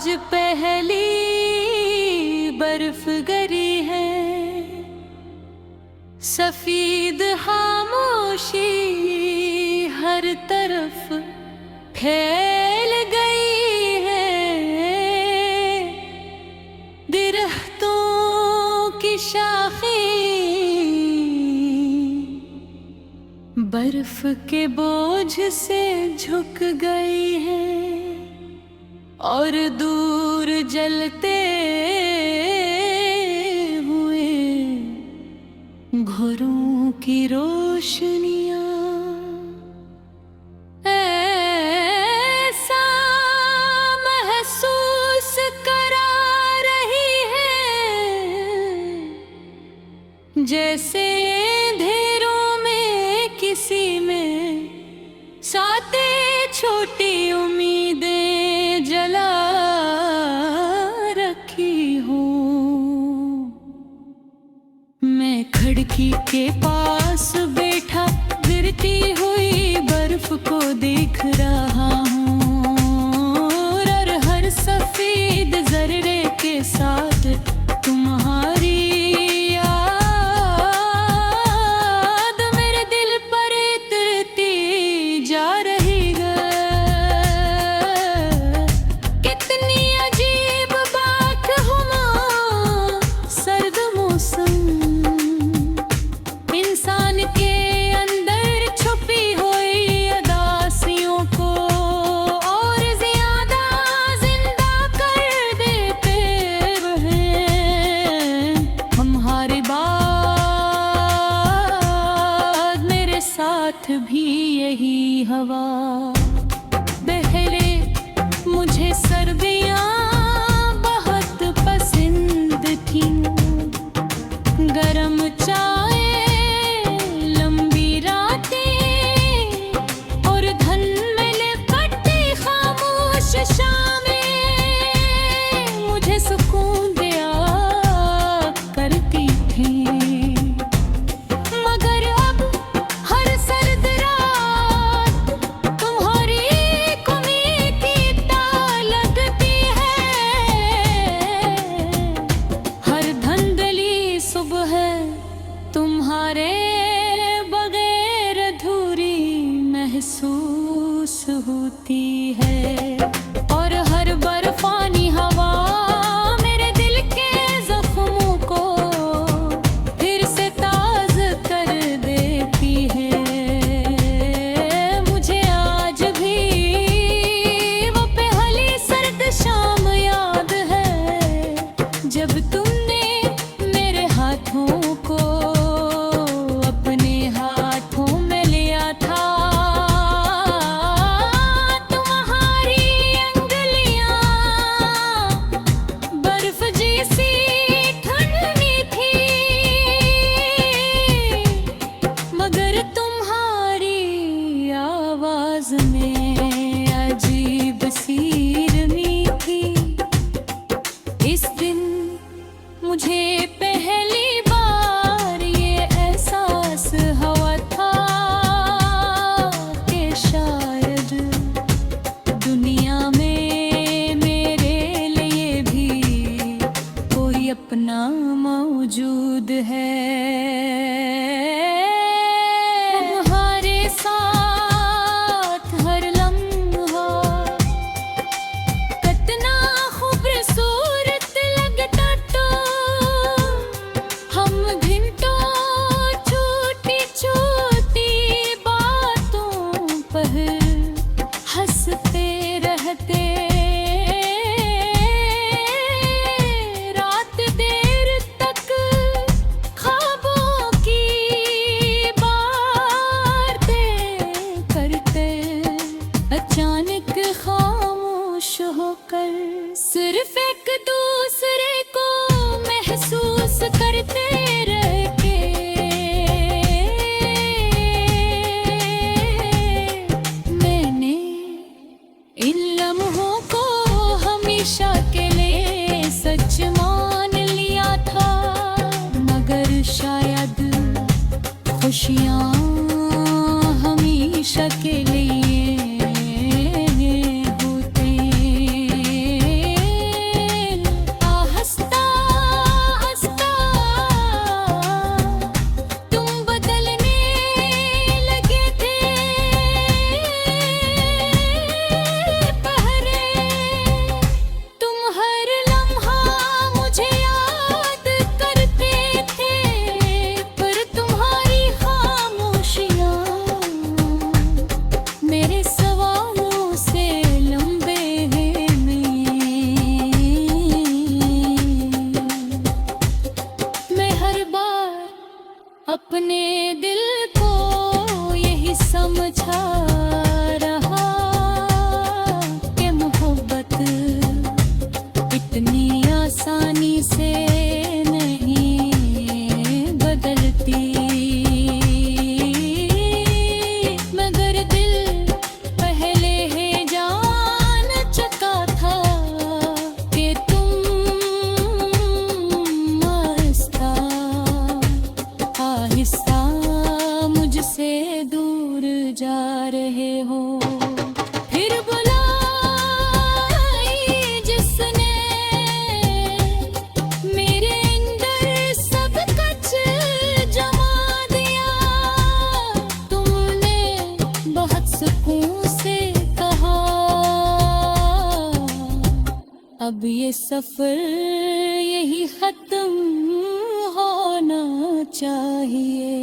आज पहली बर्फ गिरी है, सफेद खामोशी हर तरफ फैल गई है। दरख्तों की शाखें बर्फ के बोझ से झुक गई है और दूर जलते हुए घरों की रोशनियां ऐसा महसूस करा रही है जैसे अंधेरों में किसी में साते छोटी उम्मीदें जला रखी हूँ। मैं खिड़की के पास बैठा गिरती हुई बर्फ को देख रहा हूँ और हर सफेद जर्रे के साथ तुम्हारी भी यही हवा बहरे। मुझे सर्दियाँ बहुत पसंद थीं, गरम चाय, लंबी रातें और धन में लिपटी खामोश शामें मुझे सुकून दिया करती थीं। तुम्हारे बगैर अधूरी महसूस होती है और हर बर्फानी हवा मेरे दिल के जख्मों को फिर से ताज़ा कर देती है। मुझे आज भी वो पहली सर्द शाम याद है जब तुमने मेरे हाथों को में अजीब सीरनी थी। इस दिन मुझे पहली बार ये एहसास हुआ था कि शायद दुनिया में मेरे लिए भी कोई अपना मौजूद है। हंसते रहते रात देर तक ख्वाबों की बातें करते, अचानक खामोश होकर सिर्फ एक दूसरे को महसूस करते रह के इन लम्हों को हमेशा के लिए सच मान लिया था। मगर शायद खुशियाँ हमेशा के लिए होते अपने दिल को यही समझा रहा कि मोहब्बत इतनी आसानी से नहीं बदलती, मगर दिल पहले ही जान चुका था कि तुम आहिस्ता आहिस्ता मुझसे दूर जा रहे हो। फिर बुलाई जिसने मेरे अंदर सब कुछ जमा दिया, तुमने बहुत सुकून से कहा अब ये सफर यही खत्म होना चाहिए।